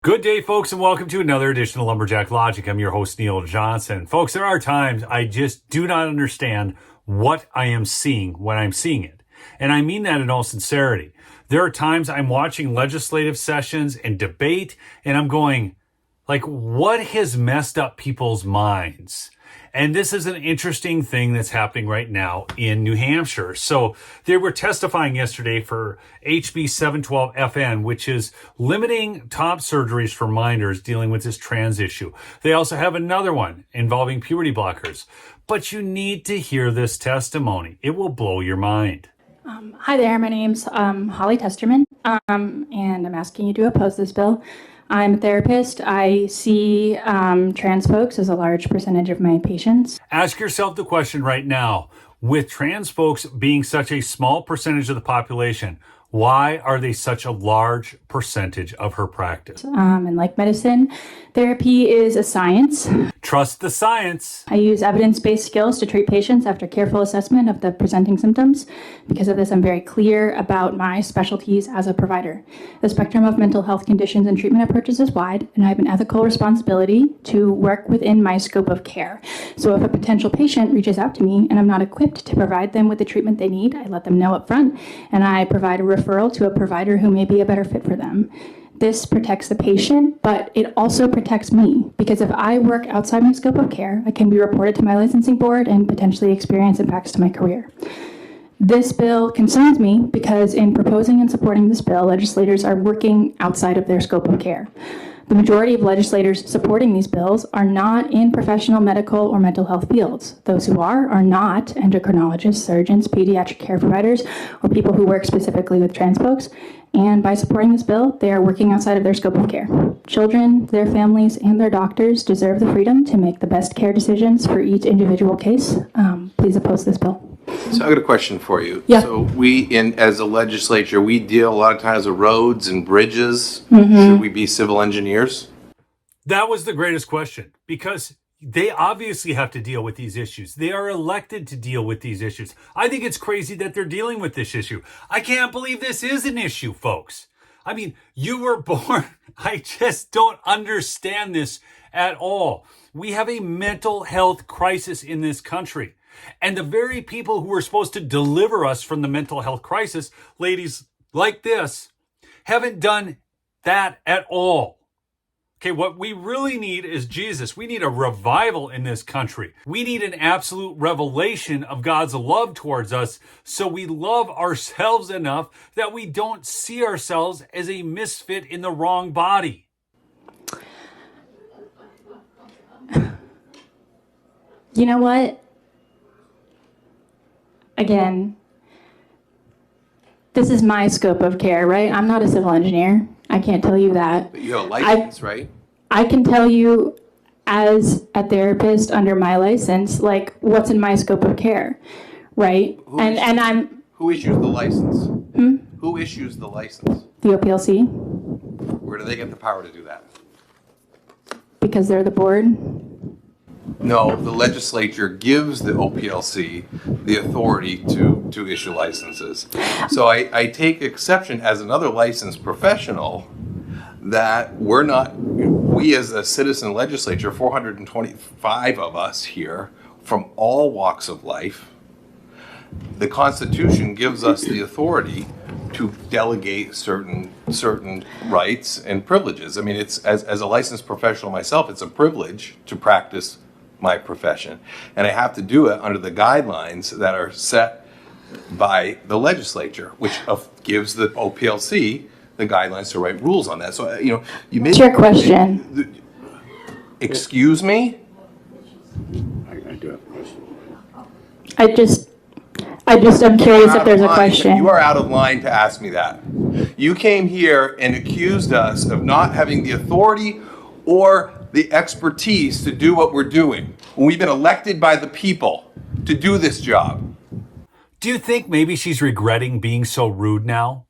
Good day, folks, and welcome to another edition of Lumberjack Logic. I'm your host, Neil Johnson. Folks, there are times I just do not understand what I am seeing when I'm seeing it. And I mean that in all sincerity. There are times I'm watching legislative sessions and debate, and I'm going, like, what has messed up people's minds? And this is an interesting thing that's happening right now in New Hampshire. So they were testifying yesterday for HB 712 FN, which is limiting top surgeries for minors dealing with this trans issue. They also have another one involving puberty blockers. But you need to hear this testimony. It will blow your mind. Hi there, my name's Holly Testerman, and I'm asking you to oppose this bill. I'm a therapist. I see trans folks as a large percentage of my patients. Ask yourself the question right now. With trans folks being such a small percentage of the population, why are they such a large percentage of her practice? And like medicine, therapy is a science. Trust the science. I use evidence-based skills to treat patients after careful assessment of the presenting symptoms. Because of this, I'm very clear about my specialties as a provider. The spectrum of mental health conditions and treatment approaches is wide, and I have an ethical responsibility to work within my scope of care. So if a potential patient reaches out to me and I'm not equipped to provide them with the treatment they need, I let them know up front, and I provide a referral to a provider who may be a better fit for them. This protects the patient, but it also protects me, because if I work outside my scope of care, I can be reported to my licensing board and potentially experience impacts to my career. This bill concerns me because in proposing and supporting this bill, legislators are working outside of their scope of care. The majority of legislators supporting these bills are not in professional medical or mental health fields. Those who are not endocrinologists, surgeons, pediatric care providers, or people who work specifically with trans folks. And by supporting this bill, they are working outside of their scope of care. Children, their families, and their doctors deserve the freedom to make the best care decisions for each individual case. Please oppose this bill. So I got a question for you. Yeah. So as a legislature, we deal a lot of times with roads and bridges. Should we be civil engineers? That was the greatest question, because they obviously have to deal with these issues. They are elected to deal with these issues. I think it's crazy that they're dealing with this issue. I can't believe this is an issue, folks. I mean, you were born. I just don't understand this at all. We have a mental health crisis in this country. And the very people who are supposed to deliver us from the mental health crisis, ladies like this, haven't done that at all. Okay, what we really need is Jesus. We need a revival in this country. We need an absolute revelation of God's love towards us, so we love ourselves enough that we don't see ourselves as a misfit in the wrong body. You know what? Again, this is my scope of care, right? I'm not a civil engineer. I can't tell you that. But you have a license, right? I can tell you as a therapist under my license, like what's in my scope of care, right? Who issues the license? Who issues the license? The OPLC, Where do they get the power to do that? because they're the board. No, the legislature gives the OPLC the authority to issue licenses. So I take exception as another licensed professional that we as a citizen legislature, 425 of us here from all walks of life, the Constitution gives us the authority to delegate certain rights and privileges. I mean, it's as a licensed professional myself, it's a privilege to practice my profession, and I have to do it under the guidelines that are set by the legislature, which gives the OPLC the guidelines to write rules on that. So you made. What's your question? Excuse me? I do have a question. I'm curious if there's a question. You are out of line to ask me that. You came here and accused us of not having the authority or the expertise to do what we're doing when we've been elected by the people to do this job. Do you think maybe she's regretting being so rude now?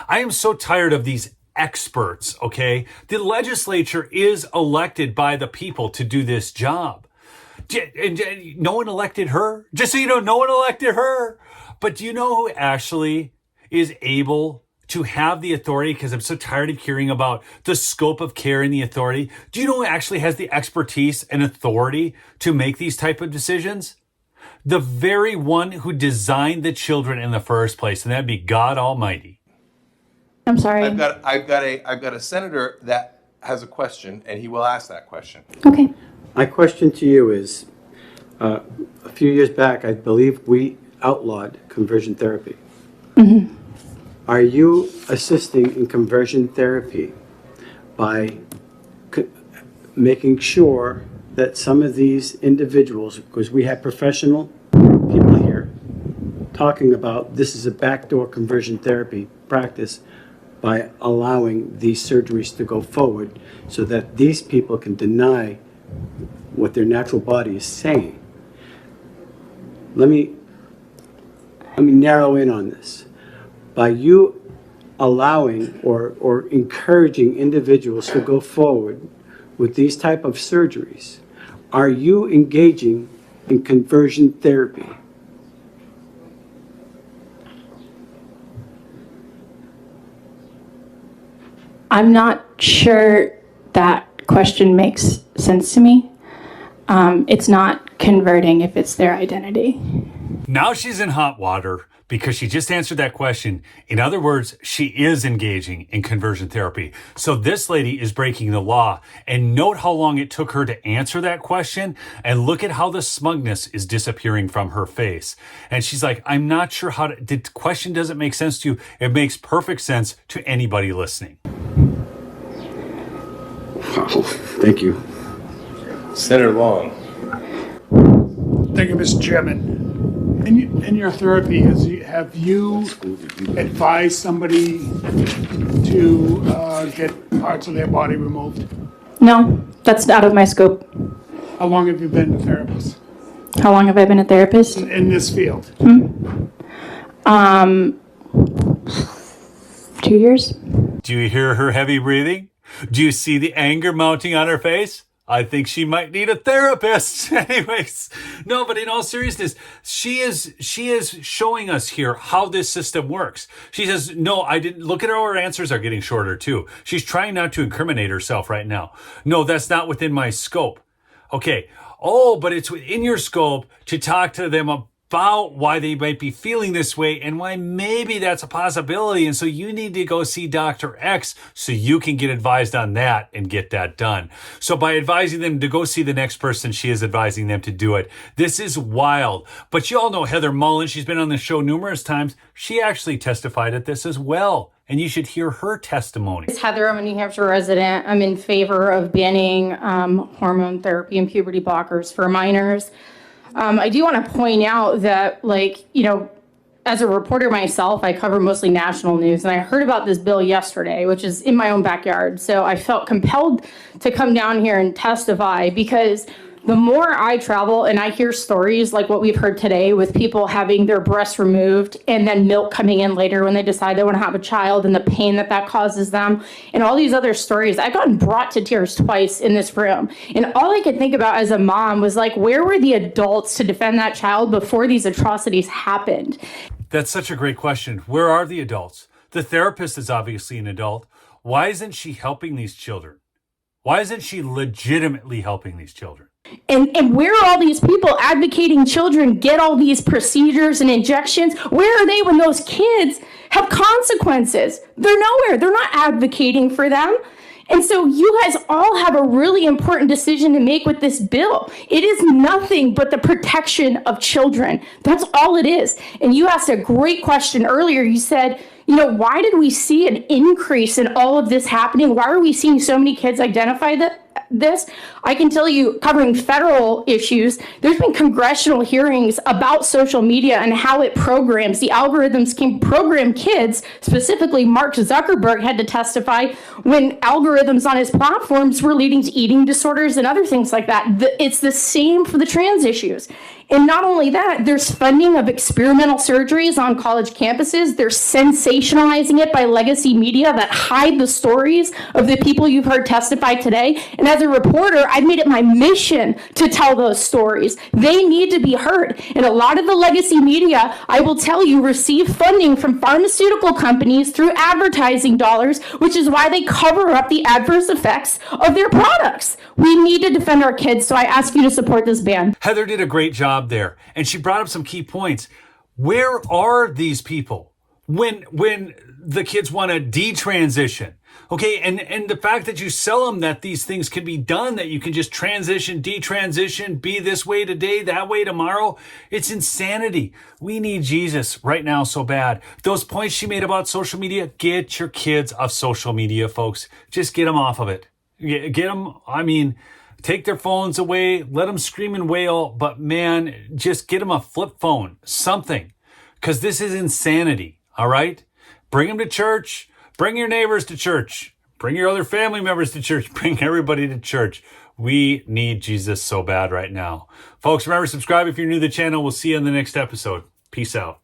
I am so tired of these experts, okay? The legislature is elected by the people to do this job. And no one elected her. Just so you know, no one elected her. But do you know who actually is able to have the authority, because I'm so tired of hearing about the scope of care and the authority. Do you know who actually has the expertise and authority to make these type of decisions? The very one who designed the children in the first place, and that'd be God Almighty. I'm sorry. I've got a senator that has a question, and he will ask that question. Okay. My question to you is, a few years back, I believe we outlawed conversion therapy. Mm-hmm. Are you assisting in conversion therapy by making sure that some of these individuals, because we have professional people here talking about this is a backdoor conversion therapy practice, by allowing these surgeries to go forward so that these people can deny what their natural body is saying? Let me narrow in on this. By you allowing or encouraging individuals to go forward with these type of surgeries, are you engaging in conversion therapy? I'm not sure that question makes sense to me. It's not converting if it's their identity. Now she's in hot water because she just answered that question. In other words, she is engaging in conversion therapy. So this lady is breaking the law. And note how long it took her to answer that question. And look at how the smugness is disappearing from her face. And she's like, I'm not sure how to, the question doesn't make sense to you. It makes perfect sense to anybody listening. Wow, thank you. Senator Long. Thank you, Mr. Chairman. In your therapy, have you advised somebody to get parts of their body removed? No, that's out of my scope. How long have you been a therapist How long have I been a therapist? in this field? 2 years. Do you hear her heavy breathing? Do you see the anger mounting on her face? I think she might need a therapist. Anyways, no, but in all seriousness, she is showing us here how this system works. She says, no, I didn't. Look at how her answers are getting shorter too. She's trying not to incriminate herself right now. No, that's not within my scope. Okay. Oh, but it's within your scope to talk to them about why they might be feeling this way and why maybe that's a possibility. And so you need to go see Dr. X so you can get advised on that and get that done. So by advising them to go see the next person, she is advising them to do it. This is wild. But you all know Heather Mullen. She's been on the show numerous times. She actually testified at this as well. And you should hear her testimony. It's Heather. I'm a New Hampshire resident. I'm in favor of banning hormone therapy and puberty blockers for minors. I do want to point out that, as a reporter myself, I cover mostly national news, and I heard about this bill yesterday, which is in my own backyard. So I felt compelled to come down here and testify because the more I travel and I hear stories like what we've heard today with people having their breasts removed and then milk coming in later when they decide they want to have a child and the pain that causes them and all these other stories, I've gotten brought to tears twice in this room. And all I could think about as a mom was like, where were the adults to defend that child before these atrocities happened? That's such a great question. Where are the adults? The therapist is obviously an adult. Why isn't she helping these children? Why isn't she legitimately helping these children? And where are all these people advocating children get all these procedures and injections? Where are they when those kids have consequences? They're nowhere. They're not advocating for them. And so you guys all have a really important decision to make with this bill. It is nothing but the protection of children. That's all it is. And you asked a great question earlier. You said, why did we see an increase in all of this happening? Why are we seeing so many kids identify this? I can tell you, covering federal issues, there's been congressional hearings about social media and how it programs. The algorithms can program kids. Specifically, Mark Zuckerberg had to testify when algorithms on his platforms were leading to eating disorders and other things like that. It's the same for the trans issues. And not only that, there's funding of experimental surgeries on college campuses. They're sensationalizing it by legacy media that hide the stories of the people you've heard testify today. And as a reporter, I've made it my mission to tell those stories. They need to be heard. And a lot of the legacy media, I will tell you, receive funding from pharmaceutical companies through advertising dollars, which is why they cover up the adverse effects of their products. We need to defend our kids, so I ask you to support this ban. Heather did a great job there, and she brought up some key points. Where are these people when the kids want to detransition? Okay, and the fact that you sell them that these things can be done, that you can just transition, detransition, be this way today, that way tomorrow, it's insanity. We need Jesus right now so bad. Those points she made about social media, get your kids off social media, folks. Just get them off of it. Get them, take their phones away, let them scream and wail, but man, just get them a flip phone, something, because this is insanity, all right? Bring them to church, bring your neighbors to church, bring your other family members to church, bring everybody to church. We need Jesus so bad right now. Folks, remember, subscribe if you're new to the channel. We'll see you in the next episode. Peace out.